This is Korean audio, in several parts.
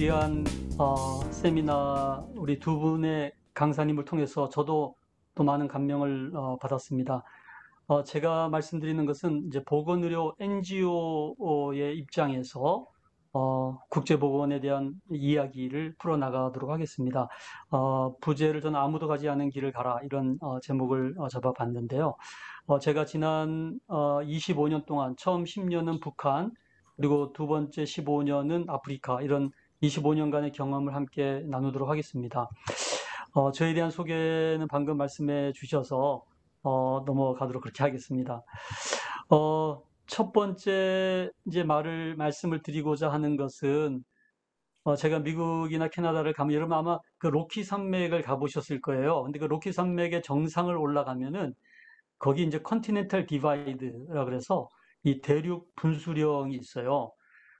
귀한 세미나 우리 두 분의 강사님을 통해서 저도 또 많은 감명을 받았습니다. 제가 말씀드리는 것은 이제 보건의료 NGO의 입장에서 국제보건에 대한 이야기를 풀어나가도록 하겠습니다. 부제를 저는 아무도 가지 않은 길을 가라 이런 제목을 잡아봤는데요. 제가 지난 25년 동안 처음 10년은 북한 그리고 두 번째 15년은 아프리카 이런 25년간의 경험을 함께 나누도록 하겠습니다. 저에 대한 소개는 방금 말씀해 주셔서 넘어가도록 그렇게 하겠습니다. 첫 번째 이제 말씀을 드리고자 하는 것은 제가 미국이나 캐나다를 가면 여러분 아마 그 로키 산맥을 가보셨을 거예요. 근데 그 로키 산맥의 정상을 올라가면은 거기 이제 컨티넨탈 디바이드라 그래서 이 대륙 분수령이 있어요.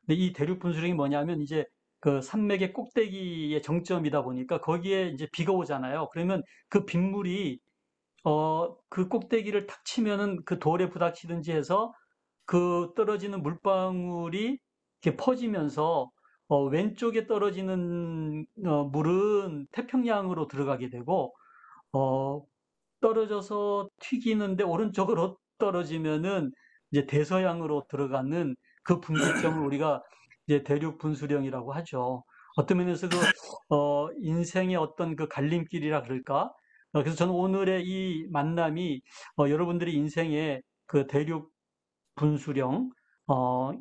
근데 이 대륙 분수령이 뭐냐면 이제 그 산맥의 꼭대기의 정점이다 보니까 거기에 이제 비가 오잖아요. 그러면 그 빗물이 그 꼭대기를 탁 치면은 그 돌에 부닥치든지 해서 그 떨어지는 물방울이 이렇게 퍼지면서 왼쪽에 떨어지는 물은 태평양으로 들어가게 되고 어, 떨어져서 튀기는데 오른쪽으로 떨어지면은 이제 대서양으로 들어가는 그 분기점을 우리가 이제 대륙 분수령이라고 하죠. 어떤 면에서 인생의 어떤 그 갈림길이라 그럴까? 그래서 저는 오늘의 이 만남이 여러분들의 인생의 그 대륙 분수령,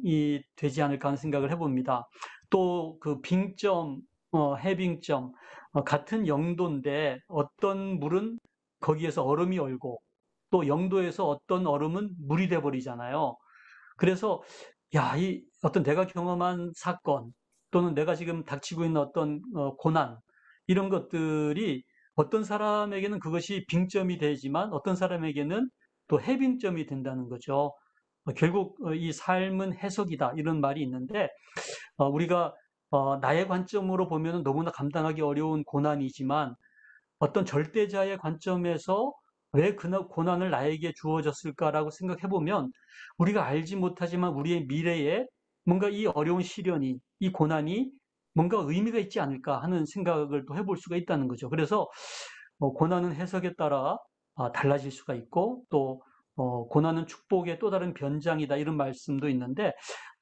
이 되지 않을까 하는 생각을 해봅니다. 또 그 빙점, 해빙점, 같은 영도인데 어떤 물은 거기에서 얼음이 얼고 또 영도에서 어떤 얼음은 물이 돼 버리잖아요. 그래서 야, 이 어떤 내가 경험한 사건 또는 내가 지금 닥치고 있는 어떤 고난 이런 것들이 어떤 사람에게는 그것이 빙점이 되지만 어떤 사람에게는 또 해빙점이 된다는 거죠. 결국 이 삶은 해석이다 이런 말이 있는데 우리가 나의 관점으로 보면 너무나 감당하기 어려운 고난이지만 어떤 절대자의 관점에서 왜 그 고난을 나에게 주어졌을까라고 생각해 보면 우리가 알지 못하지만 우리의 미래에 뭔가 이 어려운 시련이, 이 고난이 뭔가 의미가 있지 않을까 하는 생각을 또 해볼 수가 있다는 거죠. 그래서 고난은 해석에 따라 달라질 수가 있고 또 고난은 축복의 또 다른 변장이다 이런 말씀도 있는데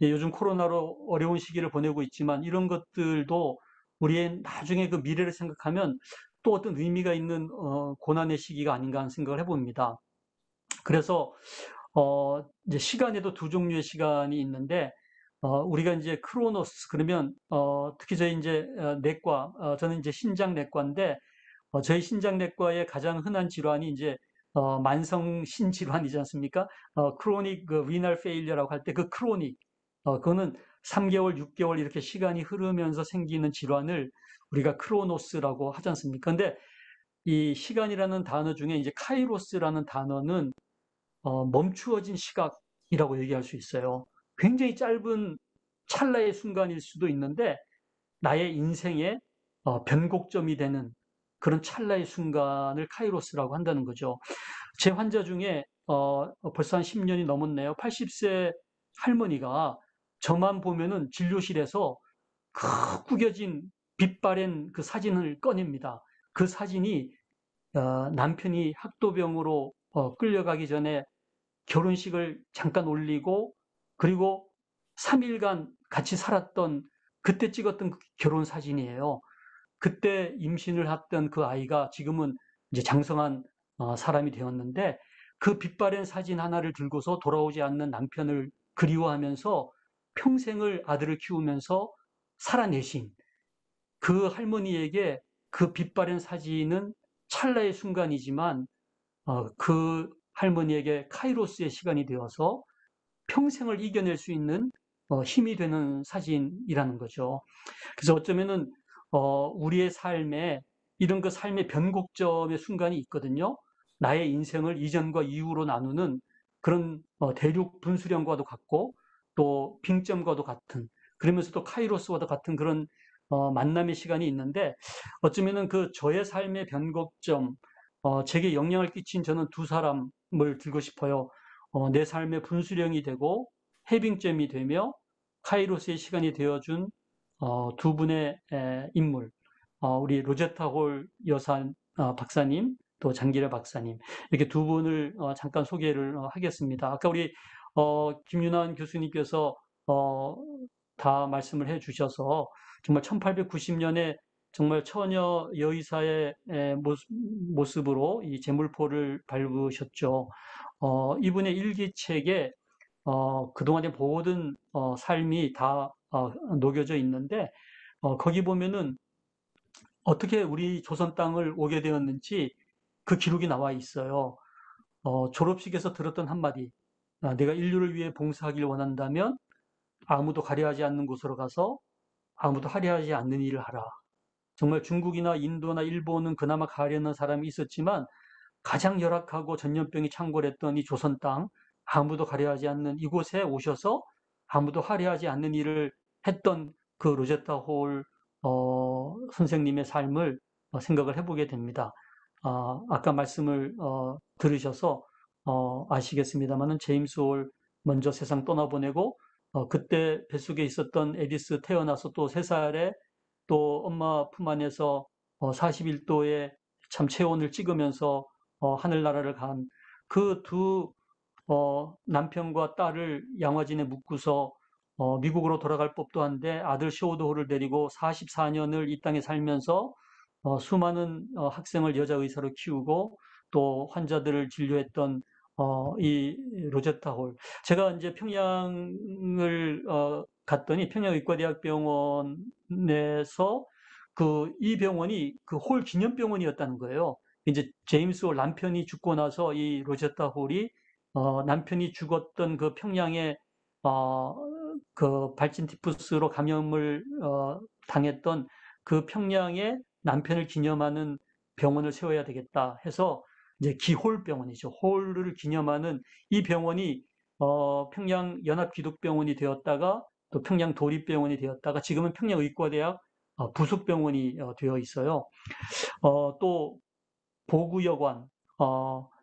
요즘 코로나로 어려운 시기를 보내고 있지만 이런 것들도 우리의 나중에 그 미래를 생각하면 또 어떤 의미가 있는 고난의 시기가 아닌가 하는 생각을 해봅니다. 그래서 이제 시간에도 두 종류의 시간이 있는데 우리가 이제 크로노스 그러면 특히 저희 이제 내과 저는 이제 신장내과인데 저희 신장내과의 가장 흔한 질환이 이제 만성 신질환이지 않습니까? 크로닉 그 리널 페일리어라고 할 때 그 크로닉 그거는 3개월, 6개월 이렇게 시간이 흐르면서 생기는 질환을 우리가 크로노스라고 하지 않습니까? 근데 이 시간이라는 단어 중에 이제 카이로스라는 단어는 멈추어진 시각이라고 얘기할 수 있어요. 굉장히 짧은 찰나의 순간일 수도 있는데 나의 인생의 변곡점이 되는 그런 찰나의 순간을 카이로스라고 한다는 거죠. 제 환자 중에 벌써 한 10년이 넘었네요. 80세 할머니가 저만 보면은 진료실에서 그 구겨진 빛바랜 그 사진을 꺼냅니다. 그 사진이 남편이 학도병으로 끌려가기 전에 결혼식을 잠깐 올리고 그리고 3일간 같이 살았던 그때 찍었던 그 결혼 사진이에요. 그때 임신을 했던 그 아이가 지금은 이제 장성한 사람이 되었는데 그 빛바랜 사진 하나를 들고서 돌아오지 않는 남편을 그리워하면서 평생을 아들을 키우면서 살아내신 그 할머니에게 그 빛바랜 사진은 찰나의 순간이지만 그 할머니에게 카이로스의 시간이 되어서 평생을 이겨낼 수 있는 힘이 되는 사진이라는 거죠. 그래서 어쩌면은 우리의 삶에 이런 그 삶의 변곡점의 순간이 있거든요. 나의 인생을 이전과 이후로 나누는 그런 대륙 분수령과도 같고 또 빙점과도 같은 그러면서 또 카이로스와도 같은 그런 만남의 시간이 있는데 어쩌면은 그 저의 삶의 변곡점 제게 영향을 끼친 저는 두 사람을 들고 싶어요. 내 삶의 분수령이 되고 해빙점이 되며 카이로스의 시간이 되어준 두 분의 인물, 우리 로제타 홀 여사 박사님, 또 장기래 박사님, 이렇게 두 분을 잠깐 소개를 하겠습니다. 아까 우리 김윤환 교수님께서 어, 다 말씀을 해주셔서 정말 1890년에 정말 처녀 여의사의 모습으로 이 제물포를 밟으셨죠. 이분의 일기책에 그동안의 모든 삶이 다 녹여져 있는데 거기 보면은 어떻게 우리 조선 땅을 오게 되었는지 그 기록이 나와 있어요. 졸업식에서 들었던 한마디. 내가 인류를 위해 봉사하길 원한다면 아무도 가려하지 않는 곳으로 가서 아무도 하려하지 않는 일을 하라. 정말 중국이나 인도나 일본은 그나마 가려는 사람이 있었지만 가장 열악하고 전염병이 창궐했던 이 조선 땅, 아무도 가려하지 않는 이곳에 오셔서 아무도 하려하지 않는 일을 했던 그 로제타 홀 선생님의 삶을 생각을 해보게 됩니다. 아까 말씀을 들으셔서 아시겠습니다만은 제임스 홀 먼저 세상 떠나보내고 그때 뱃속에 있었던 에디스 태어나서 또 3살에 또 엄마 품 안에서 41도의 참 체온을 찍으면서 하늘나라를 간 그 두 남편과 딸을 양화진에 묻고서 미국으로 돌아갈 법도 한데 아들 쇼도호를 데리고 44년을 이 땅에 살면서 수많은 학생을 여자 의사로 키우고 또 환자들을 진료했던 이 로제타 홀. 제가 이제 평양을 갔더니 평양의과대학병원에서 이 병원이 그 홀 기념병원이었다는 거예요. 이제 제임스 홀 남편이 죽고 나서 이 로제타 홀이 남편이 죽었던 그 평양의 어, 그 발진 티푸스로 감염을 당했던 그 평양의 남편을 기념하는 병원을 세워야 되겠다 해서 이제 기홀병원이죠. 홀을 기념하는 이 병원이 평양 연합기독병원이 되었다가 또 평양 도립병원이 되었다가 지금은 평양의과대학 부속병원이 되어 있어요. 또 보구여관,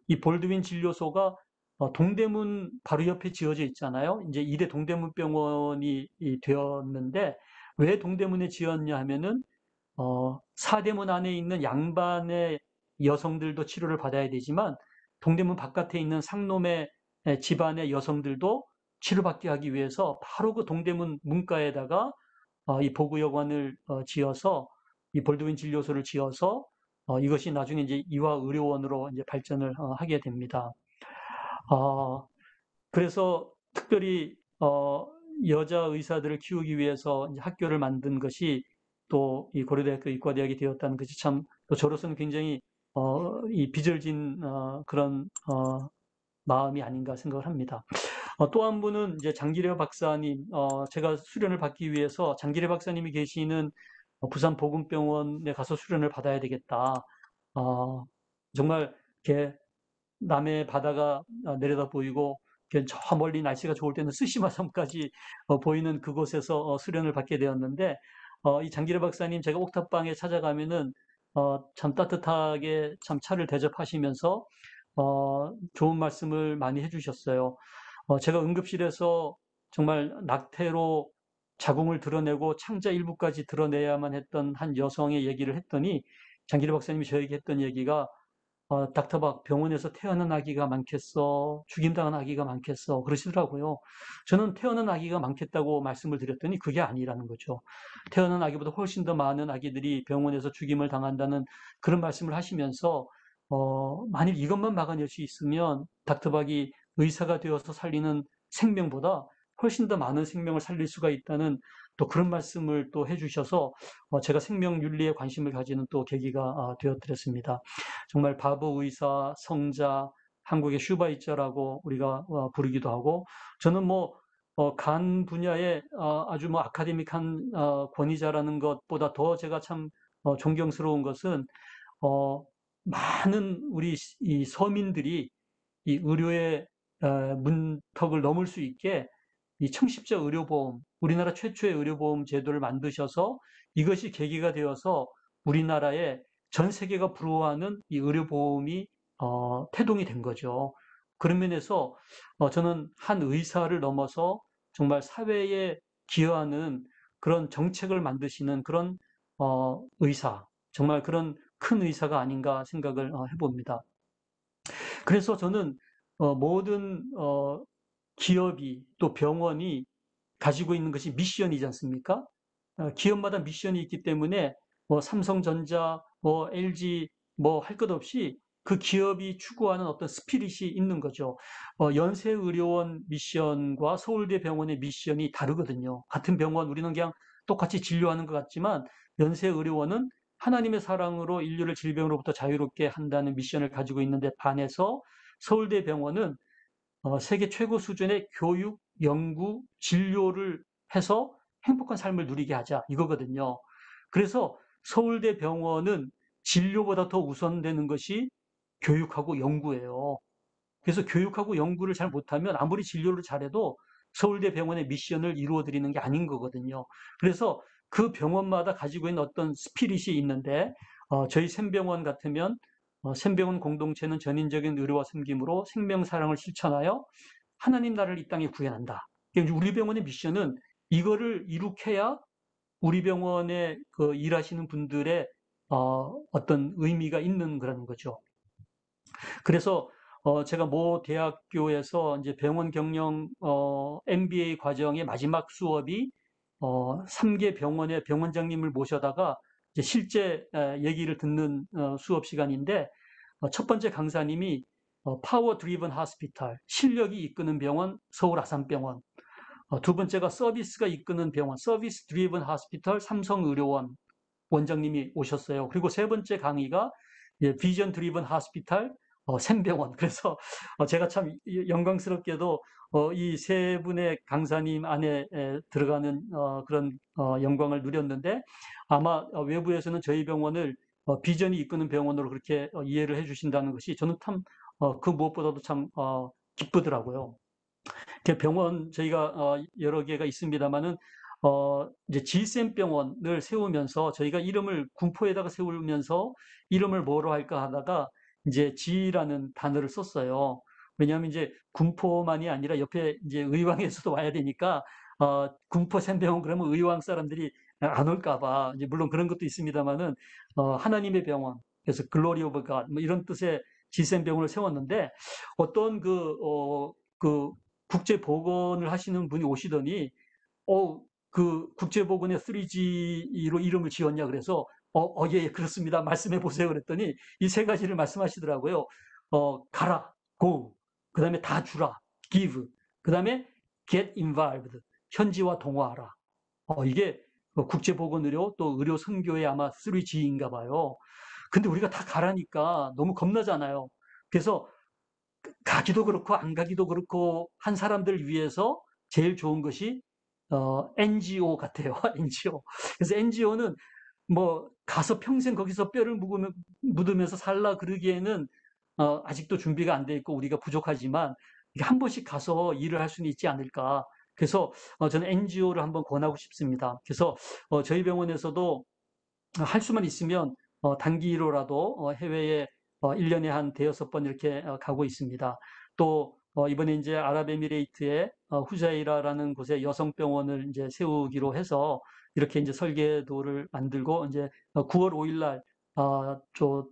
이 볼드윈 진료소가 동대문 바로 옆에 지어져 있잖아요. 이제 이대 동대문병원이 되었는데 왜 동대문에 지었냐 하면은 사대문 안에 있는 양반의 여성들도 치료를 받아야 되지만 동대문 바깥에 있는 상놈의 집안의 여성들도 치료받게 하기 위해서 바로 그 동대문 문가에다가 이 보구여관을 지어서 이 볼드윈 진료소를 지어서 이것이 나중에 이제 이화의료원으로 이제 발전을 하게 됩니다. 어, 그래서 특별히 여자 의사들을 키우기 위해서 이제 학교를 만든 것이 또 이 고려대학교 의과대학이 되었다는 것이 참 또 저로서는 굉장히 이 빚을 진 그런 마음이 아닌가 생각을 합니다. 또 한 분은 이제 장기래 박사님, 제가 수련을 받기 위해서 장기래 박사님이 계시는 부산 보건병원에 가서 수련을 받아야 되겠다. 정말 이렇게 남해 바다가 내려다 보이고 저 멀리 날씨가 좋을 때는 쓰시마 섬까지 보이는 그곳에서 수련을 받게 되었는데 이 장기래 박사님 제가 옥탑방에 찾아가면은 참 따뜻하게 참 차를 대접하시면서 좋은 말씀을 많이 해주셨어요. 제가 응급실에서 정말 낙태로 자궁을 드러내고 창자 일부까지 드러내야만 했던 한 여성의 얘기를 했더니 장기래 박사님이 저에게 했던 얘기가 닥터박 병원에서 태어난 아기가 많겠어, 죽임당한 아기가 많겠어 그러시더라고요. 저는 태어난 아기가 많겠다고 말씀을 드렸더니 그게 아니라는 거죠. 태어난 아기보다 훨씬 더 많은 아기들이 병원에서 죽임을 당한다는 그런 말씀을 하시면서 만일 이것만 막아낼 수 있으면 닥터박이 의사가 되어서 살리는 생명보다 훨씬 더 많은 생명을 살릴 수가 있다는 또 그런 말씀을 또 해주셔서 제가 생명윤리에 관심을 가지는 또 계기가 되어드렸습니다. 정말 바보 의사, 성자, 한국의 슈바이처라고 우리가 부르기도 하고 저는 뭐 간 분야의 아주 뭐 아카데믹한 권위자라는 것보다 더 제가 참 존경스러운 것은 많은 우리 이 서민들이 이 의료의 문턱을 넘을 수 있게 이 청십자 의료보험, 우리나라 최초의 의료보험 제도를 만드셔서 이것이 계기가 되어서 우리나라에 전 세계가 부러워하는 이 의료보험이 태동이 된 거죠. 그런 면에서 저는 한 의사를 넘어서 정말 사회에 기여하는 그런 정책을 만드시는 그런 의사, 정말 그런 큰 의사가 아닌가 생각을 해봅니다. 그래서 저는 모든 기업이 또 병원이 가지고 있는 것이 미션이지 않습니까? 기업마다 미션이 있기 때문에 뭐 삼성전자, 뭐 LG 뭐 할 것 없이 그 기업이 추구하는 어떤 스피릿이 있는 거죠. 연세의료원 미션과 서울대 병원의 미션이 다르거든요. 같은 병원, 우리는 그냥 똑같이 진료하는 것 같지만 연세의료원은 하나님의 사랑으로 인류를 질병으로부터 자유롭게 한다는 미션을 가지고 있는데 반해서 서울대 병원은 세계 최고 수준의 교육, 연구, 진료를 해서 행복한 삶을 누리게 하자 이거거든요. 그래서 서울대 병원은 진료보다 더 우선되는 것이 교육하고 연구예요. 그래서 교육하고 연구를 잘 못하면 아무리 진료를 잘해도 서울대 병원의 미션을 이루어 드리는 게 아닌 거거든요. 그래서 그 병원마다 가지고 있는 어떤 스피릿이 있는데 저희 샘병원 같으면 샘병원 공동체는 전인적인 의료와 섬김으로 생명 사랑을 실천하여 하나님 나라를 이 땅에 구현한다. 우리 병원의 미션은 이거를 이룩해야 우리 병원에 그 일하시는 분들의 어떤 의미가 있는 그런 거죠. 그래서 제가 모 대학교에서 이제 병원 경영 MBA 과정의 마지막 수업이 3개 병원의 병원장님을 모셔다가 이제 실제 얘기를 듣는 수업 시간인데 첫 번째 강사님이 파워 드리븐 하스피탈, 실력이 이끄는 병원, 서울 아산병원. 두 번째가 서비스가 이끄는 병원, 서비스 드리븐 하스피탈, 삼성의료원 원장님이 오셨어요. 그리고 세 번째 강의가 비전 드리븐 하스피탈, 샘병원. 그래서 제가 참 영광스럽게도 이 세 분의 강사님 안에 들어가는 그런 영광을 누렸는데 아마 외부에서는 저희 병원을 비전이 이끄는 병원으로 그렇게 이해를 해주신다는 것이 저는 참 그 무엇보다도 참 기쁘더라고요. 병원 저희가 여러 개가 있습니다만은 이제 질센 병원을 세우면서 저희가 이름을 군포에다가 세우면서 이름을 뭐로 할까 하다가 이제 지라는 단어를 썼어요. 왜냐하면 이제 군포만이 아니라 옆에 이제 의왕에서도 와야 되니까 군포 샘병원 그러면 의왕 사람들이 안 올까 봐 이제 물론 그런 것도 있습니다만은 하나님의 병원 그래서 글로리 오브 갓 뭐 이런 뜻의 질센 병원을 세웠는데 어떤 그 국제보건을 하시는 분이 오시더니, 그 국제보건의 3G로 이름을 지었냐 그래서, 예, 예, 그렇습니다. 말씀해 보세요. 그랬더니 이 세 가지를 말씀하시더라고요. 가라, go. 그 다음에 다 주라, give. 그 다음에 get involved. 현지화 동화하라. 이게 국제보건의료 또 의료 선교의 아마 3G인가 봐요. 근데 우리가 다 가라니까 너무 겁나잖아요. 그래서 가기도 그렇고 안 가기도 그렇고 한 사람들 위해서 제일 좋은 것이 NGO 같아요. NGO. 그래서 NGO는 뭐 가서 평생 거기서 뼈를 묻으면서 살라 그러기에는 아직도 준비가 안 돼 있고 우리가 부족하지만 한 번씩 가서 일을 할 수는 있지 않을까. 그래서 저는 NGO를 한번 권하고 싶습니다. 그래서 저희 병원에서도 할 수만 있으면 단기로라도 해외에 1년에 한 대여섯 번 이렇게 가고 있습니다. 또 이번에 이제 아랍에미레이트의 후자이라라는 곳에 여성병원을 이제 세우기로 해서 이렇게 이제 설계도를 만들고 이제 9월 5일 날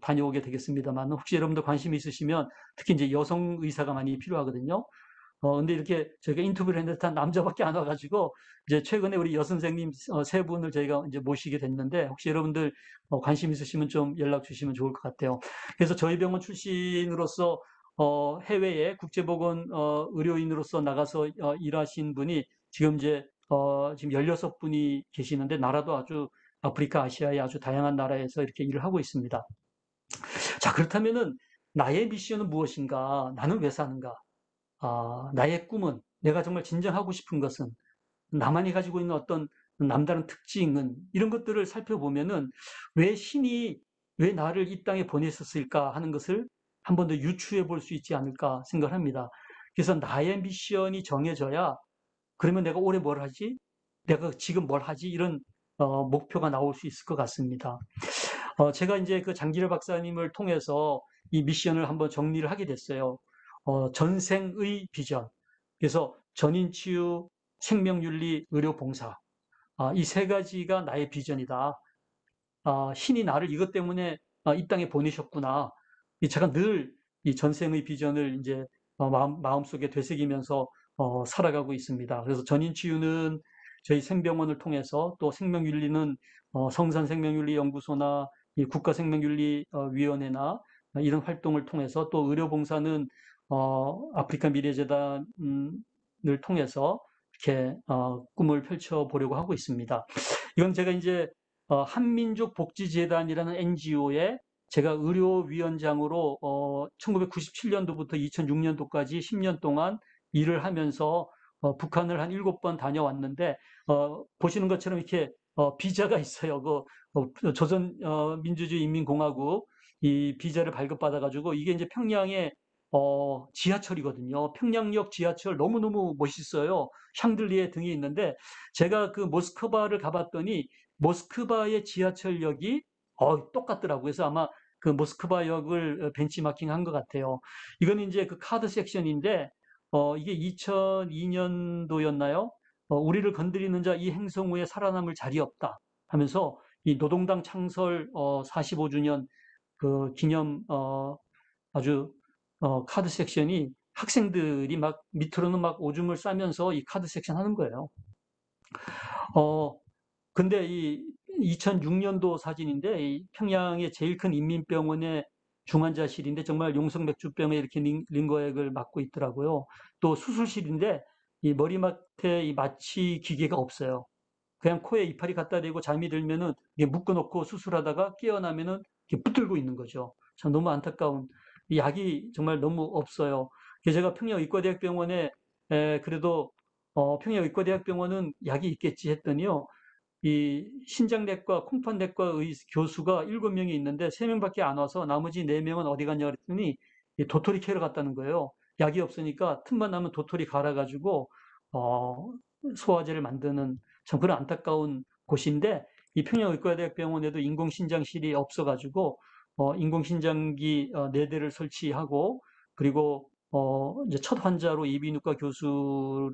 다녀오게 되겠습니다만 혹시 여러분들 관심 있으시면 특히 이제 여성 의사가 많이 필요하거든요. 근데 이렇게 저희가 인터뷰를 했는데 다 남자밖에 안 와가지고, 이제 최근에 우리 여선생님 세 분을 저희가 이제 모시게 됐는데, 혹시 여러분들 관심 있으시면 좀 연락 주시면 좋을 것 같아요. 그래서 저희 병원 출신으로서, 해외에 국제보건, 의료인으로서 나가서 일하신 분이 지금 이제, 지금 16분이 계시는데, 나라도 아주 아프리카, 아시아의 아주 다양한 나라에서 이렇게 일을 하고 있습니다. 자, 그렇다면은 나의 미션은 무엇인가? 나는 왜 사는가? 나의 꿈은, 내가 정말 진정하고 싶은 것은, 나만이 가지고 있는 어떤 남다른 특징은, 이런 것들을 살펴보면은, 왜 신이, 왜 나를 이 땅에 보냈었을까 하는 것을 한 번 더 유추해 볼 수 있지 않을까 생각합니다. 그래서 나의 미션이 정해져야, 그러면 내가 올해 뭘 하지? 내가 지금 뭘 하지? 이런 목표가 나올 수 있을 것 같습니다. 제가 이제 그 장기를 박사님을 통해서 이 미션을 한번 정리를 하게 됐어요. 전생의 비전. 그래서 전인치유, 생명윤리, 의료봉사. 이 세 가지가 나의 비전이다. 신이 나를 이것 때문에 이 땅에 보내셨구나. 제가 늘 이 전생의 비전을 이제 마음속에 되새기면서 살아가고 있습니다. 그래서 전인치유는 저희 생병원을 통해서, 또 생명윤리는 성산생명윤리연구소나 이 국가생명윤리위원회나 이런 활동을 통해서, 또 의료봉사는 아프리카 미래재단을 통해서 이렇게 꿈을 펼쳐보려고 하고 있습니다. 이건 제가 이제 한민족복지재단이라는 NGO에 제가 의료위원장으로 1997년도부터 2006년도까지 10년 동안 일을 하면서 북한을 한 7번 다녀왔는데, 보시는 것처럼 이렇게 비자가 있어요. 조선 민주주의 인민공화국 이 비자를 발급받아 가지고, 이게 이제 평양의 지하철이거든요. 평양역 지하철 너무너무 멋있어요. 샹들리에 등이 있는데, 제가 그 모스크바를 가봤더니 모스크바의 지하철역이 똑같더라고요. 그래서 아마 그 모스크바역을 벤치마킹 한 것 같아요. 이거는 이제 그 카드 섹션인데, 이게 2002년도였나요? 우리를 건드리는 자 이 행성 후에 살아남을 자리 없다 하면서, 이 노동당 창설 45주년 그 기념 아주 카드 섹션이, 학생들이 막 밑으로는 막 오줌을 싸면서 이 카드 섹션 하는 거예요. 어, 근데 이 2006년도 사진인데, 이 평양의 제일 큰 인민병원의 중환자실인데, 정말 용성맥주병에 이렇게 링거액을 맞고 있더라고요. 또 수술실인데, 이 머리맡에 이 마취 기계가 없어요. 그냥 코에 이파리 갖다 대고 잠이 들면은 이게 묶어놓고 수술하다가 깨어나면은 이렇게 붙들고 있는 거죠. 참 너무 안타까운, 이 약이 정말 너무 없어요. 그래서 제가 평양의과대학병원에 그래도 평양의과대학병원은 약이 있겠지 했더니요, 이 신장내과, 콩팥내과의 교수가 7명이 있는데 3명밖에 안 와서 나머지 4명은 어디 갔냐 그랬더니 도토리 캐러 갔다는 거예요. 약이 없으니까 틈만 나면 도토리 갈아가지고 어, 소화제를 만드는, 참 그런 안타까운 곳인데, 이 평양의과대학병원에도 인공신장실이 없어가지고 인공신장기 4대를 설치하고, 그리고 이제 첫 환자로 이비인후과 교수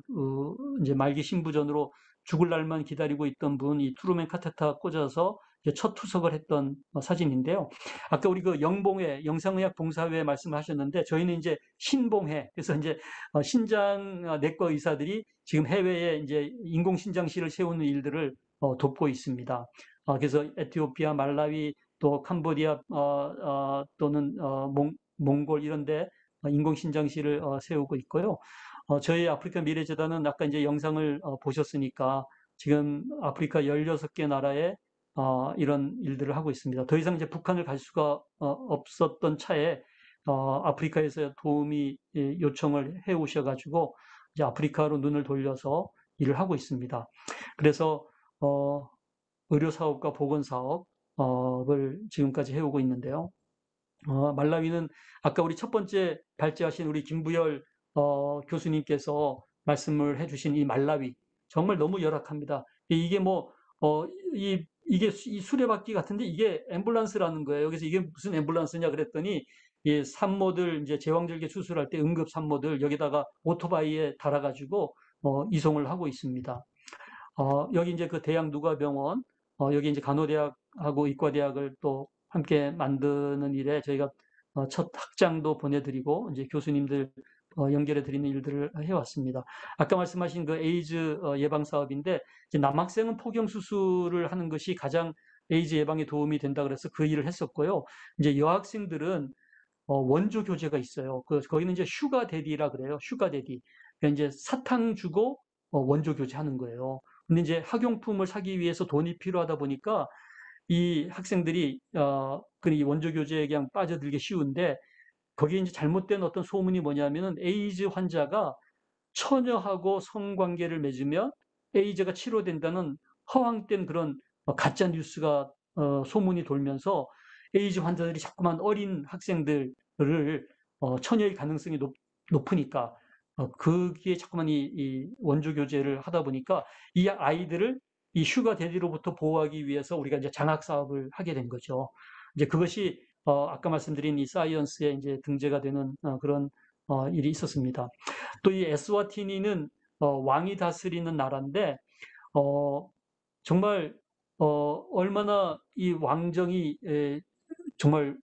이제 말기 신부전으로 죽을 날만 기다리고 있던 분, 이 트루맨 카테타 꽂아서 첫 투석을 했던 사진인데요. 아까 우리 그 영봉회, 영상의학 봉사회 말씀을 하셨는데, 저희는 이제 신봉회, 그래서 이제 신장 내과 의사들이 지금 해외에 이제 인공신장실을 세우는 일들을 돕고 있습니다. 그래서 에티오피아, 말라위, 또 캄보디아 또는 몽골 이런데 인공신장실을 세우고 있고요. 저희 아프리카 미래재단은 아까 이제 영상을 보셨으니까, 지금 아프리카 16개 나라에 이런 일들을 하고 있습니다. 더 이상 이제 북한을 갈 수가 없었던 차에 아프리카에서 도움이 요청을 해 오셔가지고 이제 아프리카로 눈을 돌려서 일을 하고 있습니다. 그래서 의료 사업과 보건 사업을 지금까지 해오고 있는데요. 말라위는 아까 우리 첫 번째 발제하신 우리 김부열 교수님께서 말씀을 해주신 이 말라위, 정말 너무 열악합니다. 이게 뭐 이게 이 수레바퀴 같은데 이게 앰뷸런스라는 거예요. 그래서 이게 무슨 앰뷸런스냐 그랬더니, 이 산모들 이제 제왕절개 수술할 때 응급 산모들 여기다가 오토바이에 달아가지고 이송을 하고 있습니다. 여기 이제 그 대양 누가병원, 여기 이제 간호대학하고 의과대학을 또 함께 만드는 일에 저희가 첫 학장도 보내드리고 이제 교수님들 연결해 드리는 일들을 해왔습니다. 아까 말씀하신 그 에이즈 예방 사업인데, 이제 남학생은 포경 수술을 하는 것이 가장 에이즈 예방에 도움이 된다 그래서 그 일을 했었고요. 이제 여학생들은 원조 교재가 있어요. 거기는 이제 슈가 데디라 그래요. 슈가 데디. 그러니까 이제 사탕 주고 원조 교재 하는 거예요. 근데 이제 학용품을 사기 위해서 돈이 필요하다 보니까 이 학생들이 그 원조 교재에 그냥 빠져들기 쉬운데, 거기에 이제 잘못된 어떤 소문이 뭐냐면은, 에이즈 환자가 처녀하고 성관계를 맺으면 에이즈가 치료된다는 허황된 그런 가짜 뉴스가 소문이 돌면서, 에이즈 환자들이 자꾸만 어린 학생들을 처녀일 가능성이 높으니까 거기에 자꾸만 이 원조 교제를 하다 보니까, 이 아이들을 이 슈가 데디로부터 보호하기 위해서 우리가 이제 장학 사업을 하게 된 거죠. 이제 그것이 아까 말씀드린 이 사이언스에 이제 등재가 되는 그런 일이 있었습니다. 또 이 에스와티니는 왕이 다스리는 나라인데, 어, 정말 얼마나 이 왕정이 정말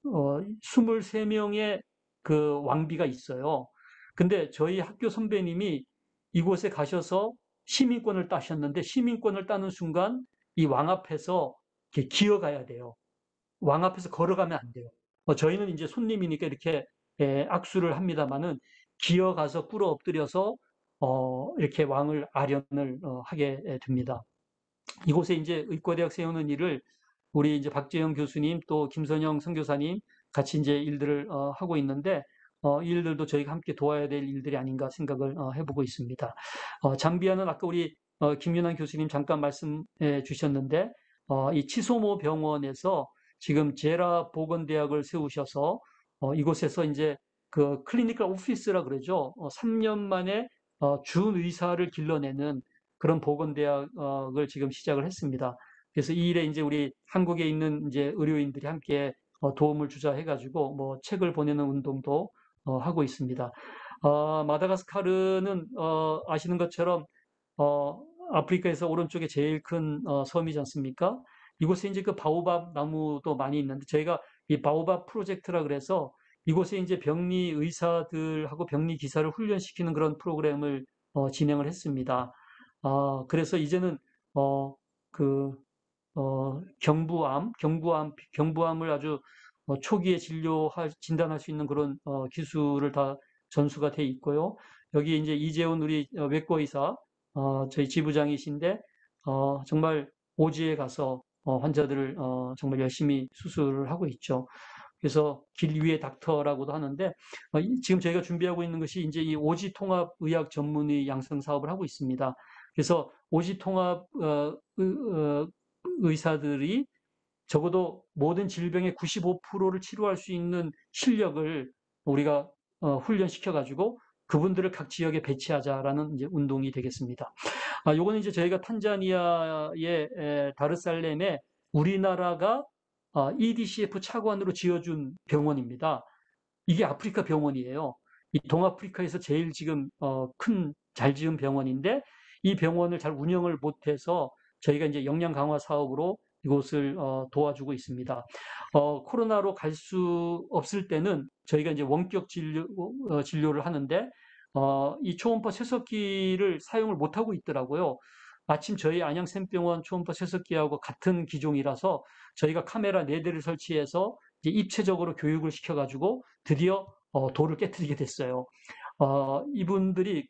23명의 그 왕비가 있어요. 근데 저희 학교 선배님이 이곳에 가셔서 시민권을 따셨는데 시민권을 따는 순간 이 왕 앞에서 이렇게 기어가야 돼요. 왕 앞에서 걸어가면 안 돼요. 저희는 이제 손님이니까 이렇게 악수를 합니다만은 기어가서 꿇어 엎드려서 이렇게 왕을 아련을 하게 됩니다. 이곳에 이제 의과대학 세우는 일을 우리 이제 박재영 교수님 또 김선영 선교사님 같이 이제 일들을 하고 있는데 이 일들도 저희가 함께 도와야 될 일들이 아닌가 생각을 해보고 있습니다. 잠비아는 아까 우리 김윤환 교수님 잠깐 말씀해 주셨는데 이 치소모 병원에서 지금 제라 보건대학을 세우셔서 이곳에서 이제 그 클리니컬 오피스라 그러죠. 3년 만에 준 의사를 길러내는 그런 보건대학을 지금 시작을 했습니다. 그래서 이 일에 이제 우리 한국에 있는 이제 의료인들이 함께 도움을 주자 해가지고 뭐 책을 보내는 운동도 하고 있습니다. 마다가스카르는 아시는 것처럼 아프리카에서 오른쪽에 제일 큰 섬이지 않습니까? 이곳에 이제 그 바오밥 나무도 많이 있는데 저희가 이 바오밥 프로젝트라 그래서 이곳에 이제 병리 의사들하고 병리 기사를 훈련시키는 그런 프로그램을 진행을 했습니다. 그래서 이제는 그 경부암을 아주 초기에 진단할 수 있는 그런 기술을 다 전수가 돼 있고요. 여기 이제 이재훈 우리 외과 의사, 저희 지부장이신데, 정말 오지에 가서 환자들을 정말 열심히 수술을 하고 있죠. 그래서 길 위의 닥터라고도 하는데, 지금 저희가 준비하고 있는 것이 이제 이 오지 통합 의학 전문의 양성 사업을 하고 있습니다. 그래서 오지 통합 의사들이 적어도 모든 질병의 95%를 치료할 수 있는 실력을 우리가 훈련시켜 가지고 그분들을 각 지역에 배치하자라는 이제 운동이 되겠습니다. 요거는 이제 저희가 탄자니아의 다르살렘에 우리나라가 EDCF 차관으로 지어준 병원입니다. 이게 아프리카 병원이에요. 이 동아프리카에서 제일 지금 큰 잘 지은 병원인데 이 병원을 잘 운영을 못해서 저희가 이제 역량 강화 사업으로 이곳을 도와주고 있습니다. 코로나로 갈 수 없을 때는 저희가 이제 원격 진료를 하는데 이 초음파 세석기를 사용을 못 하고 있더라고요. 마침 저희 안양샘병원 초음파 세석기하고 같은 기종이라서 저희가 카메라 4대를 설치해서 이제 입체적으로 교육을 시켜가지고 드디어 돌을 깨뜨리게 됐어요. 이분들이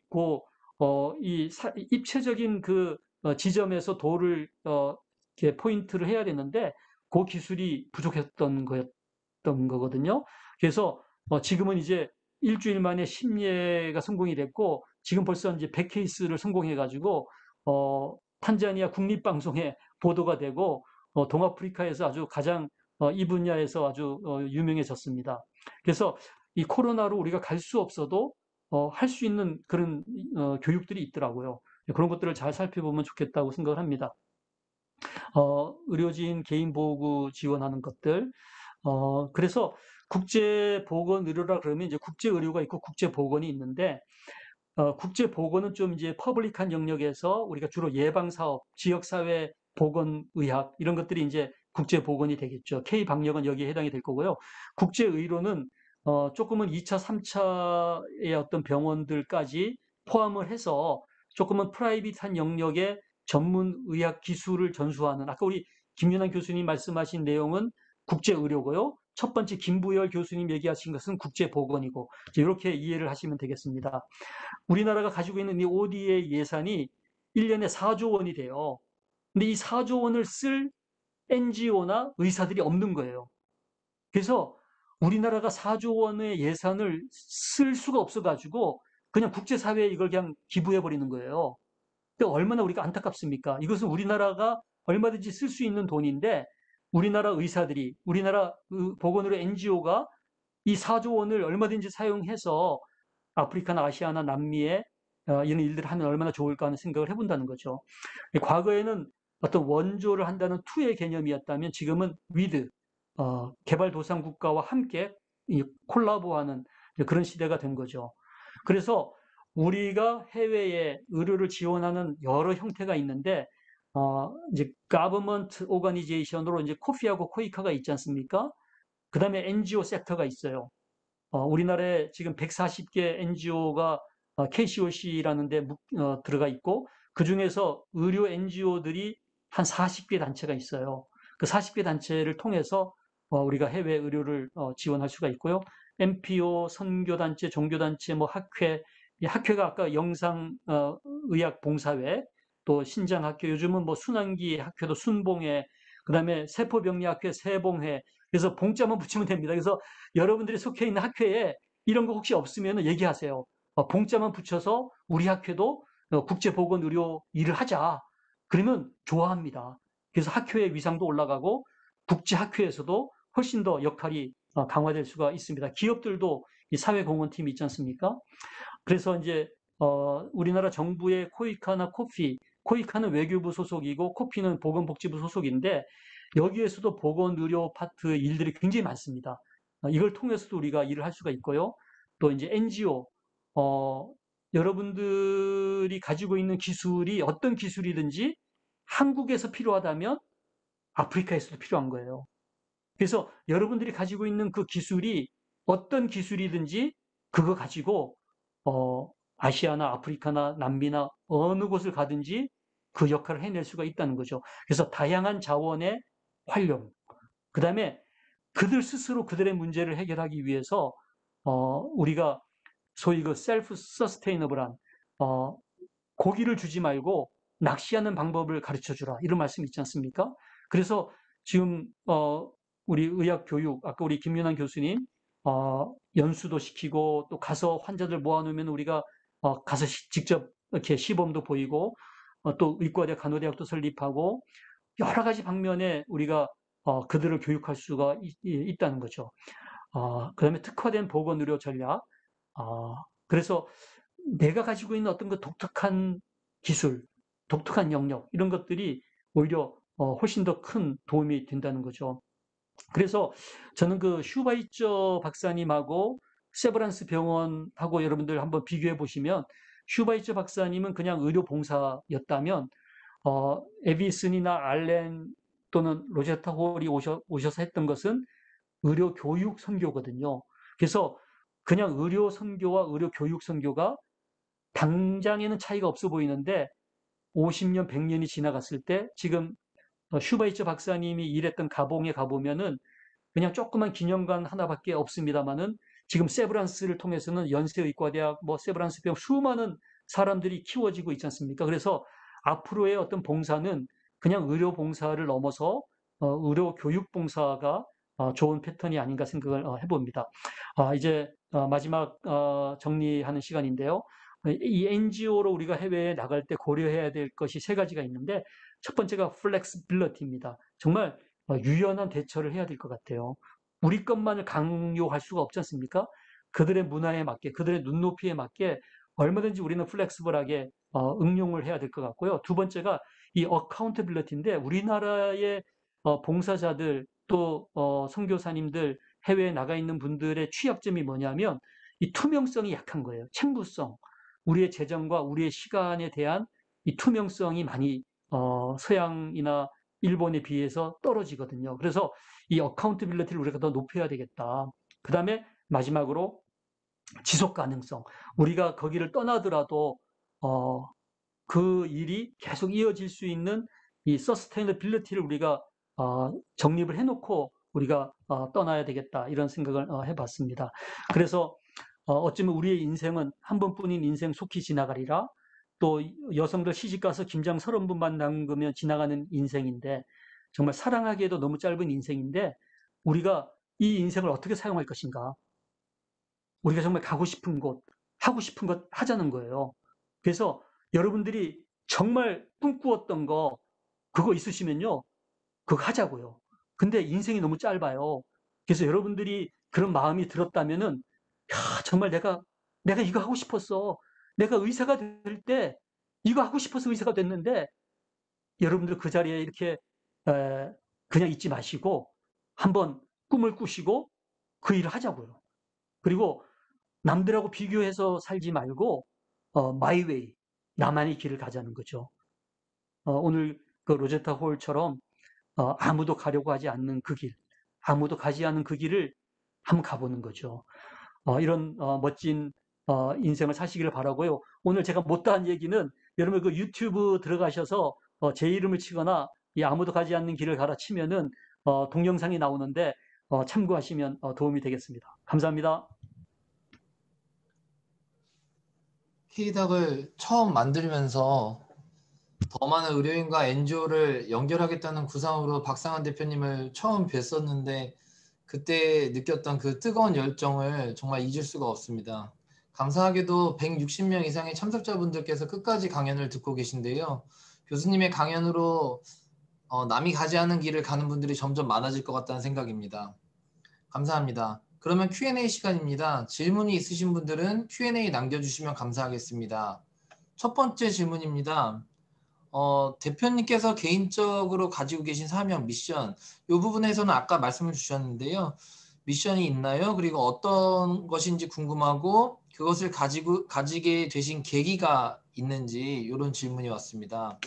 이 입체적인 그 지점에서 돌을 이렇게 포인트를 해야 되는데 그 기술이 부족했던 거거든요. 그래서 지금은 이제 일주일 만에 심예가 성공이 됐고 지금 벌써 이제 100케이스를 성공해가지고 탄자니아 국립방송에 보도가 되고 동아프리카에서 아주 가장 이 분야에서 아주 유명해졌습니다. 그래서 이 코로나로 우리가 갈 수 없어도 할 수 있는 그런 교육들이 있더라고요. 그런 것들을 잘 살펴보면 좋겠다고 생각을 합니다. 의료진 개인 보호구 지원하는 것들. 그래서 국제보건의료라 그러면 이제 국제의료가 있고 국제보건이 있는데, 국제보건은 좀 이제 퍼블릭한 영역에서 우리가 주로 예방사업, 지역사회 보건의학, 이런 것들이 이제 국제보건이 되겠죠. K방역은 여기에 해당이 될 거고요. 국제의료는 조금은 2차, 3차의 어떤 병원들까지 포함을 해서 조금은 프라이빗한 영역의 전문 의학 기술을 전수하는, 아까 우리 김윤환 교수님 말씀하신 내용은 국제의료고요. 첫 번째 김부열 교수님 얘기하신 것은 국제보건이고, 이렇게 이해를 하시면 되겠습니다. 우리나라가 가지고 있는 이 ODA 예산이 1년에 4조 원이 돼요. 근데 이 4조 원을 쓸 NGO나 의사들이 없는 거예요. 그래서 우리나라가 4조 원의 예산을 쓸 수가 없어가지고 그냥 국제사회에 이걸 그냥 기부해버리는 거예요. 근데 얼마나 우리가 안타깝습니까? 이것은 우리나라가 얼마든지 쓸 수 있는 돈인데 우리나라 의사들이, 우리나라 보건의료 NGO가 이 4조 원을 얼마든지 사용해서 아프리카나 아시아나 남미에 이런 일들을 하면 얼마나 좋을까 하는 생각을 해본다는 거죠. 과거에는 어떤 원조를 한다는 투의 개념이었다면 지금은 with, 개발도상국가와 함께 콜라보하는 그런 시대가 된 거죠. 그래서 우리가 해외에 의료를 지원하는 여러 형태가 있는데 이제 government organization으로 이제 코피하고 코이카가 있지 않습니까? 그 다음에 NGO 섹터가 있어요. 우리나라에 지금 140개 NGO가 KCOC라는 데 들어가 있고, 그 중에서 의료 NGO들이 한 40개 단체가 있어요. 그 40개 단체를 통해서 우리가 해외 의료를 지원할 수가 있고요. NPO, 선교단체, 종교단체, 뭐 학회, 이 학회가 아까 영상의학봉사회, 또 신장학회, 요즘은 뭐 순환기 학회도 순봉회, 그 다음에 세포병리학회, 세봉회, 그래서 봉자만 붙이면 됩니다. 그래서 여러분들이 속해 있는 학회에 이런 거 혹시 없으면 얘기하세요. 봉자만 붙여서 우리 학회도 국제보건의료 일을 하자. 그러면 좋아합니다. 그래서 학회의 위상도 올라가고 국제학회에서도 훨씬 더 역할이 강화될 수가 있습니다. 기업들도 이 사회공헌팀이 있지 않습니까? 그래서 이제 우리나라 정부의 코이카나 코피, 코이카는 외교부 소속이고 코피는 보건복지부 소속인데 여기에서도 보건의료 파트 일들이 굉장히 많습니다. 이걸 통해서도 우리가 일을 할 수가 있고요. 또 이제 NGO, 여러분들이 가지고 있는 기술이 어떤 기술이든지 한국에서 필요하다면 아프리카에서도 필요한 거예요. 그래서 여러분들이 가지고 있는 그 기술이 어떤 기술이든지 그거 가지고 아시아나 아프리카나 남미나 어느 곳을 가든지 그 역할을 해낼 수가 있다는 거죠. 그래서 다양한 자원의 활용. 그 다음에 그들 스스로 그들의 문제를 해결하기 위해서 우리가 소위 그 셀프 서스테이너블한 고기를 주지 말고 낚시하는 방법을 가르쳐 주라. 이런 말씀 있지 않습니까? 그래서 지금 우리 의학 교육, 아까 우리 김윤환 교수님 연수도 시키고 또 가서 환자들 모아놓으면 우리가 가서 직접 이렇게 시범도 보이고 또 의과대 간호대학도 설립하고 여러 가지 방면에 우리가 그들을 교육할 수가 있다는 거죠. 그다음에 특화된 보건의료 전략. 그래서 내가 가지고 있는 어떤 그 독특한 기술, 독특한 영역 이런 것들이 오히려 훨씬 더 큰 도움이 된다는 거죠. 그래서 저는 그 슈바이처 박사님하고 세브란스 병원하고 여러분들 한번 비교해 보시면 슈바이처 박사님은 그냥 의료 봉사였다면 에비슨이나 알렌 또는 로제타 홀이 오셔서 했던 것은 의료 교육 선교거든요. 그래서 그냥 의료 선교와 의료 교육 선교가 당장에는 차이가 없어 보이는데 50년, 100년이 지나갔을 때 지금 슈바이처 박사님이 일했던 가봉에 가보면은 그냥 조그만 기념관 하나밖에 없습니다만은 지금 세브란스를 통해서는 연세의과대학, 뭐 세브란스 병 수많은 사람들이 키워지고 있지 않습니까? 그래서 앞으로의 어떤 봉사는 그냥 의료 봉사를 넘어서 의료 교육 봉사가 좋은 패턴이 아닌가 생각을 해봅니다. 이제 마지막 정리하는 시간인데요. 이 NGO로 우리가 해외에 나갈 때 고려해야 될 것이 세 가지가 있는데 첫 번째가 플렉스빌리티입니다. 정말 유연한 대처를 해야 될 것 같아요. 우리 것만을 강요할 수가 없지 않습니까? 그들의 문화에 맞게, 그들의 눈높이에 맞게 얼마든지 우리는 플렉스블하게 응용을 해야 될 것 같고요. 두 번째가 이 어카운터빌리티인데 우리나라의 봉사자들 또 선교사님들 해외에 나가 있는 분들의 취약점이 뭐냐면 이 투명성이 약한 거예요. 책무성, 우리의 재정과 우리의 시간에 대한 이 투명성이 많이 서양이나 일본에 비해서 떨어지거든요. 그래서 이 어카운트빌리티를 우리가 더 높여야 되겠다. 그 다음에 마지막으로 지속 가능성. 우리가 거기를 떠나더라도 그 일이 계속 이어질 수 있는 이 서스테이너빌리티를 우리가 정립을 해놓고 우리가 떠나야 되겠다 이런 생각을 해봤습니다. 그래서 어쩌면 우리의 인생은 한 번뿐인 인생 속히 지나가리라. 또 여성들 시집가서 김장 30분만 남으면 지나가는 인생인데 정말 사랑하기에도 너무 짧은 인생인데 우리가 이 인생을 어떻게 사용할 것인가? 우리가 정말 가고 싶은 곳, 하고 싶은 것 하자는 거예요. 그래서 여러분들이 정말 꿈꾸었던 거 그거 있으시면요. 그거 하자고요. 근데 인생이 너무 짧아요. 그래서 여러분들이 그런 마음이 들었다면은 야, 정말 내가 이거 하고 싶었어. 내가 의사가 될 때 이거 하고 싶어서 의사가 됐는데 여러분들 그 자리에 이렇게 그냥 있지 마시고 한번 꿈을 꾸시고 그 일을 하자고요. 그리고 남들하고 비교해서 살지 말고 마이 웨이 나만의 길을 가자는 거죠. 오늘 그 로제타 홀처럼 아무도 가려고 하지 않는 그 길, 아무도 가지 않은 그 길을 한번 가보는 거죠. 이런 멋진 인생을 사시기를 바라고요. 오늘 제가 못다한 얘기는 여러분 그 유튜브 들어가셔서 제 이름을 치거나 이 아무도 가지 않는 길을 가라 치면은 동영상이 나오는데 참고하시면 도움이 되겠습니다. 감사합니다. K닥을 처음 만들면서 더 많은 의료인과 NGO를 연결하겠다는 구상으로 박상한 대표님을 처음 뵀었는데 그때 느꼈던 그 뜨거운 열정을 정말 잊을 수가 없습니다. 감사하게도 160명 이상의 참석자분들께서 끝까지 강연을 듣고 계신데요. 교수님의 강연으로 남이 가지 않은 길을 가는 분들이 점점 많아질 것 같다는 생각입니다. 감사합니다. 그러면 Q&A 시간입니다. 질문이 있으신 분들은 Q&A 남겨주시면 감사하겠습니다. 첫 번째 질문입니다. 대표님께서 개인적으로 가지고 계신 사명, 미션, 이 부분에서는 아까 말씀을 주셨는데요. 미션이 있나요? 그리고 어떤 것인지 궁금하고 그것을 가지게 되신 계기가 있는지 이런 질문이 왔습니다.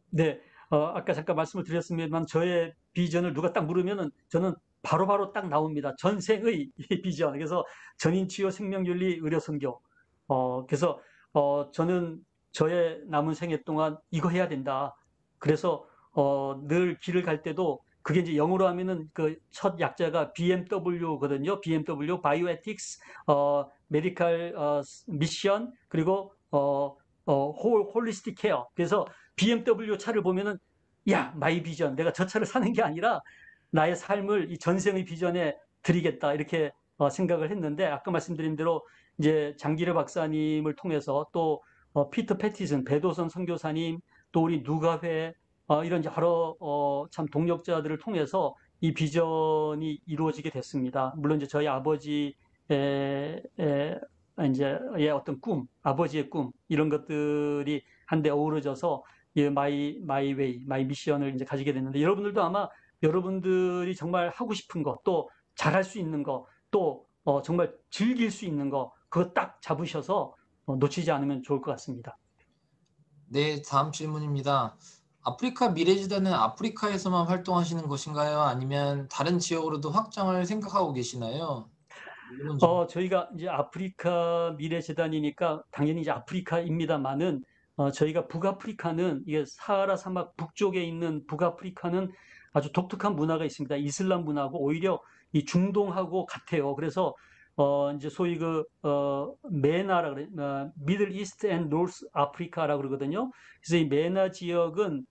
네, 아까 잠깐 말씀을 드렸습니다만 저의 비전을 누가 딱 물으면은 저는 바로바로 딱 나옵니다. 전생의 이 비전. 그래서 전인치유 생명윤리 의료선교. 그래서 저는 저의 남은 생애 동안 이거 해야 된다. 그래서 늘 길을 갈 때도 그게 이제 영어로 하면은 그 첫 약자가 BMW거든요. BMW, 바이오에틱스, 메디칼 미션, 그리고 홀리스틱 케어. 그래서 BMW 차를 보면은 야, 마이 비전. 내가 저 차를 사는 게 아니라 나의 삶을 이 전생의 비전에 드리겠다. 이렇게 생각을 했는데 아까 말씀드린 대로 이제 장기려 박사님을 통해서 또 피터 패티슨, 배도선 선교사님, 또 우리 누가회 이런 여러 참 동력자들을 통해서 이 비전이 이루어지게 됐습니다. 물론 이제 저희 아버지의 이제 어떤 꿈, 아버지의 꿈 이런 것들이 한데 어우러져서 이 마이 웨이, 마이 미션을 이제 가지게 됐는데 여러분들도 아마 여러분들이 정말 하고 싶은 거, 또 잘할 수 있는 거, 또 정말 즐길 수 있는 거, 그거 딱 잡으셔서 놓치지 않으면 좋을 것 같습니다. 네, 다음 질문입니다. 아프리카 미래재단은 아프리카에서만 활동하시는 것인가요? 아니면 다른 지역으로도 확장을 생각하고 계시나요? 이런 질문. 저희가 이제 아프리카 미래재단이니까 당연히 이제 아프리카입니다만은 저희가 북아프리카는 이게 사하라 사막 북쪽에 있는 북아프리카는 아주 독특한 문화가 있습니다. 이슬람 문화고 오히려 이 중동하고 같아요. 그래서 이제 소위 메나라 그래, 미들 이스트 앤 노스 아프리카라고 그러거든요. 그래서 이 메나 지역은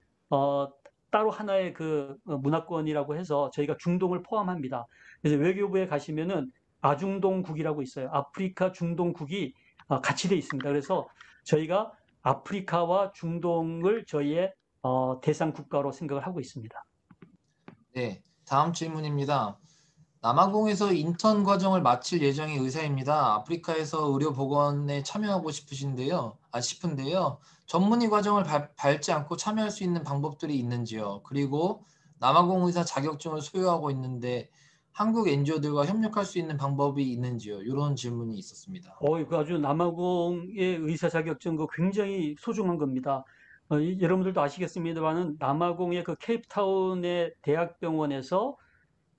따로 하나의 그 문화권이라고 해서 저희가 중동을 포함합니다. 그래서 외교부에 가시면은 아중동국이라고 있어요. 아프리카 중동국이 같이 돼 있습니다. 그래서 저희가 아프리카와 중동을 저희의 대상 국가로 생각을 하고 있습니다. 네, 다음 질문입니다. 남아공에서 인턴 과정을 마칠 예정의 의사입니다. 아프리카에서 의료보건에 참여하고 싶은데요. 전문의 과정을 밟지 않고 참여할 수 있는 방법들이 있는지요? 그리고 남아공 의사 자격증을 소유하고 있는데 한국 NGO들과 협력할 수 있는 방법이 있는지요? 이런 질문이 있었습니다. 그 아주 남아공의 의사 자격증 그 굉장히 소중한 겁니다. 여러분들도 아시겠습니다만은 남아공의 그 케이프타운의 대학병원에서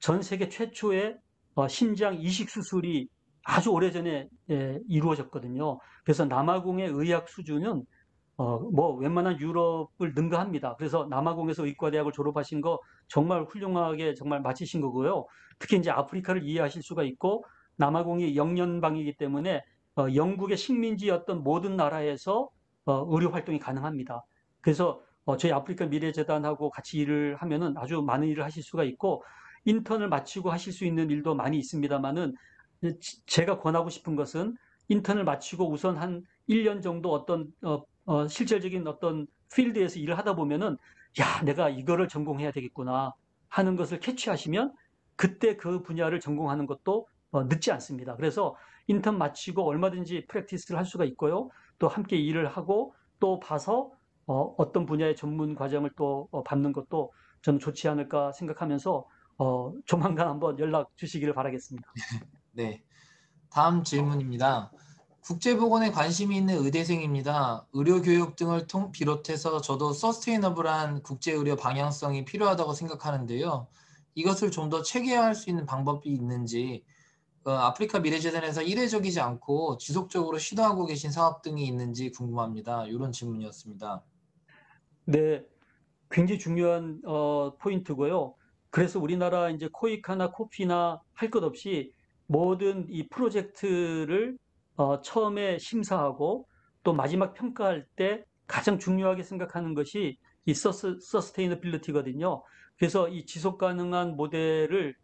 전 세계 최초의 신장 이식 수술이 아주 오래전에 이루어졌거든요. 그래서 남아공의 의학 수준은 뭐 웬만한 유럽을 능가합니다. 그래서 남아공에서 의과대학을 졸업하신 거 정말 훌륭하게 정말 마치신 거고요. 특히 이제 아프리카를 이해하실 수가 있고 남아공이 영연방이기 때문에 영국의 식민지였던 모든 나라에서 의료 활동이 가능합니다. 그래서 저희 아프리카 미래재단하고 같이 일을 하면은 아주 많은 일을 하실 수가 있고 인턴을 마치고 하실 수 있는 일도 많이 있습니다만은 제가 권하고 싶은 것은 인턴을 마치고 우선 한 1년 정도 어떤 실질적인 어떤 필드에서 일을 하다 보면은 야, 내가 이거를 전공해야 되겠구나 하는 것을 캐치하시면 그때 그 분야를 전공하는 것도 늦지 않습니다. 그래서 인턴 마치고 얼마든지 프랙티스를 할 수가 있고요. 또 함께 일을 하고 또 봐서 어떤 분야의 전문 과정을 또 받는 것도 저는 좋지 않을까 생각하면서 조만간 한번 연락 주시기를 바라겠습니다. 네, 다음 질문입니다. 국제보건에 관심이 있는 의대생입니다. 의료교육 등을 비롯해서 저도 서스테이너블한 국제의료 방향성이 필요하다고 생각하는데요. 이것을 좀 더 체계화할 수 있는 방법이 있는지, 아프리카 미래재단에서 이례적이지 않고 지속적으로 시도하고 계신 사업 등이 있는지 궁금합니다. 이런 질문이었습니다. 네, 굉장히 중요한 포인트고요. 그래서 우리나라 이제 코이카나 코피나 할 것 없이 모든 이 프로젝트를 처음에 심사하고 또 마지막 평가할 때 가장 중요하게 생각하는 것이 이 서스테이너빌리티거든요. 그래서 이 지속 가능한 모델을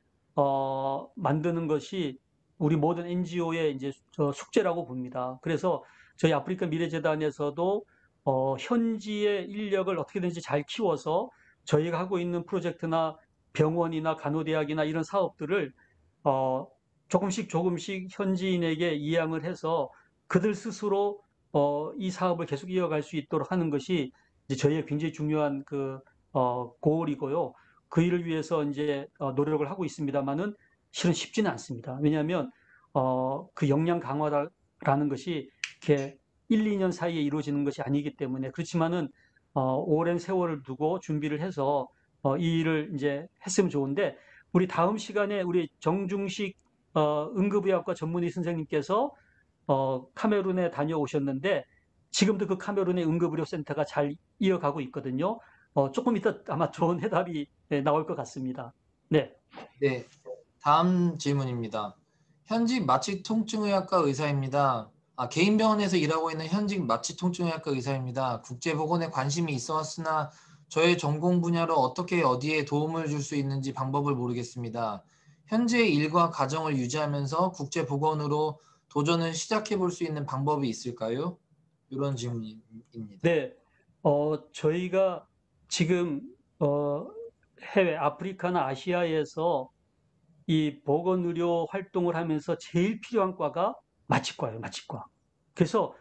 만드는 것이 우리 모든 NGO의 이제 숙제라고 봅니다. 그래서 저희 아프리카 미래재단에서도 현지의 인력을 어떻게든지 잘 키워서 저희가 하고 있는 프로젝트나 병원이나 간호대학이나 이런 사업들을 어, 조금씩 조금씩 현지인에게 이양을 해서 그들 스스로 이 사업을 계속 이어갈 수 있도록 하는 것이 이제 저희의 굉장히 중요한 그 고을이고요. 그 일을 위해서 이제 노력을 하고 있습니다만은 실은 쉽지는 않습니다. 왜냐하면 그 역량 강화라는 것이 이렇게 1, 2년 사이에 이루어지는 것이 아니기 때문에 그렇지만은 오랜 세월을 두고 준비를 해서 이 일을 이제 했으면 좋은데 우리 다음 시간에 우리 정중식 응급의학과 전문의 선생님께서 카메룬에 다녀오셨는데 지금도 그 카메룬의 응급의료센터가 잘 이어가고 있거든요. 조금 이따 아마 좋은 해답이 나올 것 같습니다. 네. 네, 다음 질문입니다. 현직 마취통증의학과 의사입니다. 개인 병원에서 일하고 있는 현직 마취통증의학과 의사입니다. 국제보건에 관심이 있어 왔으나 저의 전공 분야로 어떻게 어디에 도움을 줄 수 있는지 방법을 모르겠습니다. 현재의 일과 가정을 유지하면서 국제보건으로 도전을 시작해 볼 수 있는 방법이 있을까요? 이런 질문입니다. 네. 저희가 지금 어, 해외 아프리카나 아시아에서 이 보건의료 활동을 하면서 제일 필요한 과가 마취과예요, 마취과. 그래서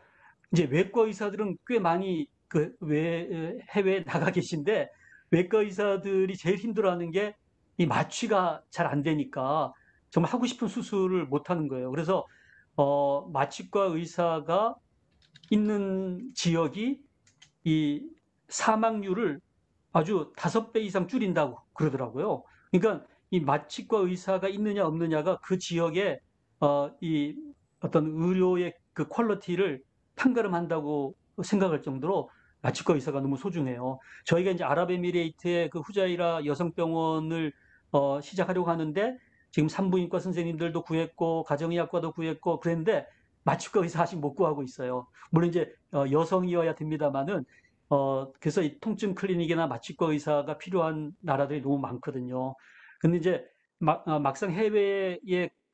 이제 외과 의사들은 꽤 많이 해외에 나가 계신데 외과 의사들이 제일 힘들어하는 게 이 마취가 잘 안 되니까 정말 하고 싶은 수술을 못 하는 거예요. 그래서 마취과 의사가 있는 지역이 이 사망률을 아주 5배 이상 줄인다고 그러더라고요. 그러니까 이 마취과 의사가 있느냐 없느냐가 그 지역의 이 어떤 의료의 그 퀄리티를 판가름한다고 생각할 정도로 마취과 의사가 너무 소중해요. 저희가 이제 아랍에미레이트의 그 후자이라 여성병원을 시작하려고 하는데 지금 산부인과 선생님들도 구했고 가정의학과도 구했고 그랬는데 마취과 의사 아직 못 구하고 있어요. 물론 이제 여성이어야 됩니다만은 그래서 이 통증 클리닉이나 마취과 의사가 필요한 나라들이 너무 많거든요. 근데 이제 막상 해외에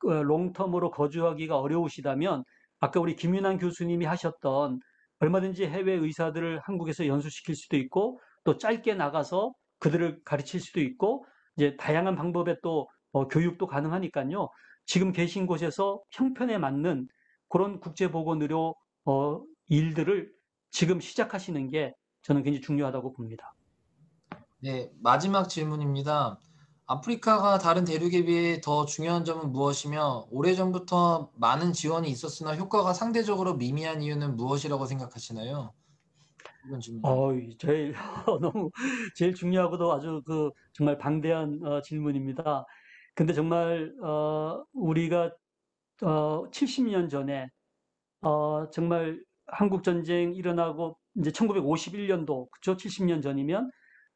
롱텀으로 거주하기가 어려우시다면 아까 우리 김윤환 교수님이 하셨던 얼마든지 해외 의사들을 한국에서 연수시킬 수도 있고 또 짧게 나가서 그들을 가르칠 수도 있고 이제 다양한 방법의 또 교육도 가능하니까요. 지금 계신 곳에서 형편에 맞는 그런 국제보건의료 일들을 지금 시작하시는 게 저는 굉장히 중요하다고 봅니다. 네, 마지막 질문입니다. 아프리카가 다른 대륙에 비해 더 중요한 점은 무엇이며, 오래전부터 많은 지원이 있었으나 효과가 상대적으로 미미한 이유는 무엇이라고 생각하시나요? 이런 질문입니다. 제일 너무 제일 중요하고도 아주 그 정말 방대한 질문입니다. 근데 정말 우리가 70년 전에 정말 한국 전쟁 일어나고 이제 1951년도 그죠? 70년 전이면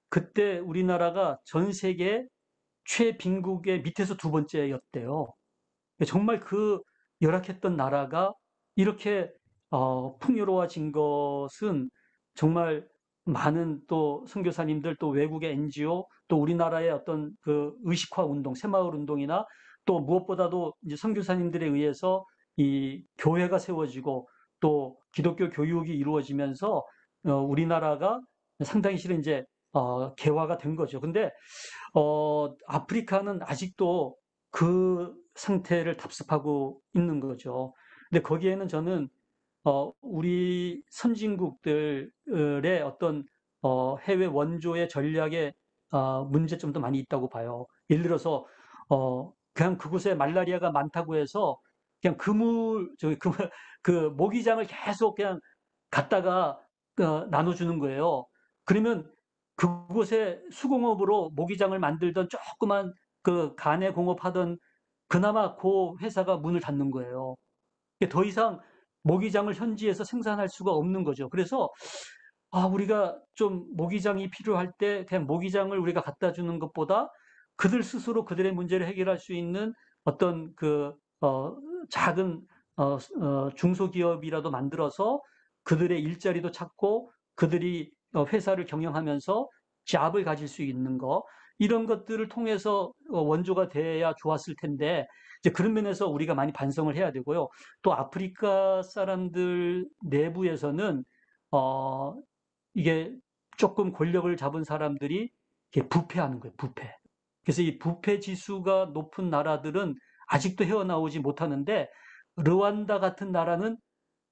그때 우리나라가 전 세계 최빈국의 밑에서 두 번째였대요. 정말 그 열악했던 나라가 이렇게 풍요로워진 것은 정말 많은 또 선교사님들 또 외국의 NGO 또 우리나라의 어떤 그 의식화 운동, 새마을 운동이나 또 무엇보다도 이제 선교사님들에 의해서 이 교회가 세워지고 또 기독교 교육이 이루어지면서 우리나라가 상당히 실은 이제 개화가 된 거죠. 근데 아프리카는 아직도 그 상태를 답습하고 있는 거죠. 근데 거기에는 저는 우리 선진국들의 어떤 해외 원조의 전략의 문제점도 많이 있다고 봐요. 예를 들어서 그냥 그곳에 말라리아가 많다고 해서 그냥 그 모기장을 계속 그냥 갖다가 나눠주는 거예요. 그러면 그곳에 수공업으로 모기장을 만들던 조그만 그 간에 공업하던 그나마 그 회사가 문을 닫는 거예요. 더 이상 모기장을 현지에서 생산할 수가 없는 거죠. 그래서 우리가 좀 모기장이 필요할 때 그냥 모기장을 우리가 갖다 주는 것보다 그들 스스로 그들의 문제를 해결할 수 있는 어떤 작은 중소기업이라도 만들어서 그들의 일자리도 찾고 그들이 회사를 경영하면서 잡을 가질 수 있는 거 이런 것들을 통해서 원조가 돼야 좋았을 텐데 이제 그런 면에서 우리가 많이 반성을 해야 되고요. 또 아프리카 사람들 내부에서는 어, 이게 조금 권력을 잡은 사람들이 이렇게 부패하는 거예요, 부패. 그래서 이 부패 지수가 높은 나라들은 아직도 헤어나오지 못하는데 르완다 같은 나라는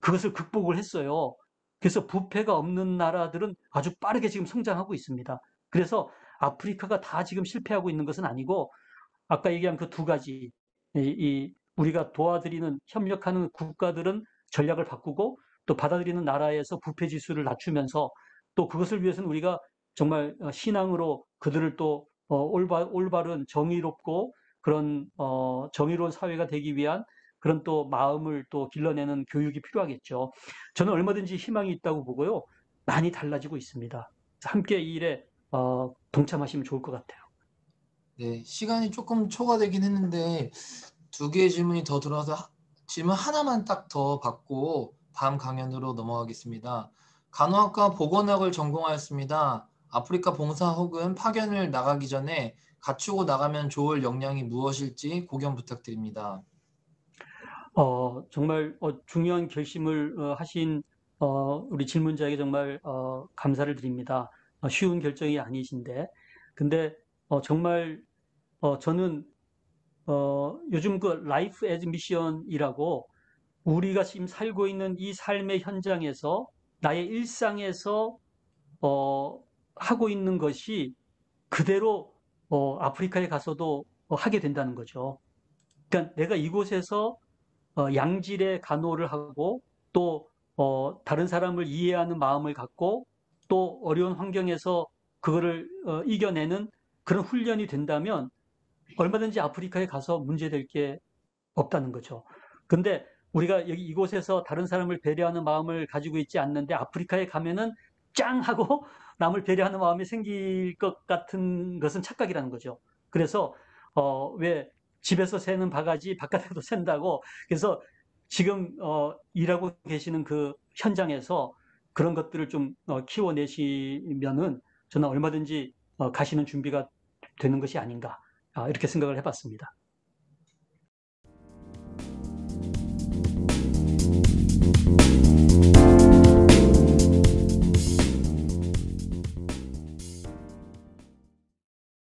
그것을 극복을 했어요. 그래서 부패가 없는 나라들은 아주 빠르게 지금 성장하고 있습니다. 그래서 아프리카가 다 지금 실패하고 있는 것은 아니고 아까 얘기한 그 두 가지 우리가 도와드리는 협력하는 국가들은 전략을 바꾸고 또 받아들이는 나라에서 부패 지수를 낮추면서 또 그것을 위해서는 우리가 정말 신앙으로 그들을 또 올바른 정의롭고 그런 정의로운 사회가 되기 위한 그런 또 마음을 또 길러내는 교육이 필요하겠죠. 저는 얼마든지 희망이 있다고 보고요. 많이 달라지고 있습니다. 함께 이 일에 동참하시면 좋을 것 같아요. 네, 시간이 조금 초과되긴 했는데 두 개의 질문이 더 들어와서 질문 하나만 딱 더 받고 다음 강연으로 넘어가겠습니다. 간호학과 보건학을 전공하였습니다. 아프리카 봉사 혹은 파견을 나가기 전에 갖추고 나가면 좋을 역량이 무엇일지 고견 부탁드립니다. 정말 중요한 결심을 하신 우리 질문자에게 정말 감사를 드립니다. 쉬운 결정이 아니신데, 근데 정말 저는 요즘 그 라이프 에즈 미션이라고 우리가 지금 살고 있는 이 삶의 현장에서 나의 일상에서 하고 있는 것이 그대로 아프리카에 가서도 하게 된다는 거죠. 그러니까 내가 이곳에서 양질의 간호를 하고 또 다른 사람을 이해하는 마음을 갖고 또 어려운 환경에서 그거를 이겨내는 그런 훈련이 된다면 얼마든지 아프리카에 가서 문제될 게 없다는 거죠. 근데 우리가 여기 이곳에서 다른 사람을 배려하는 마음을 가지고 있지 않는데 아프리카에 가면은 짱 하고 남을 배려하는 마음이 생길 것 같은 것은 착각이라는 거죠. 그래서 왜 집에서 새는 바가지 바깥에도 샌다고 그래서 지금 일하고 계시는 그 현장에서 그런 것들을 좀 키워내시면은 저는 얼마든지 가시는 준비가 되는 것이 아닌가 이렇게 생각을 해봤습니다.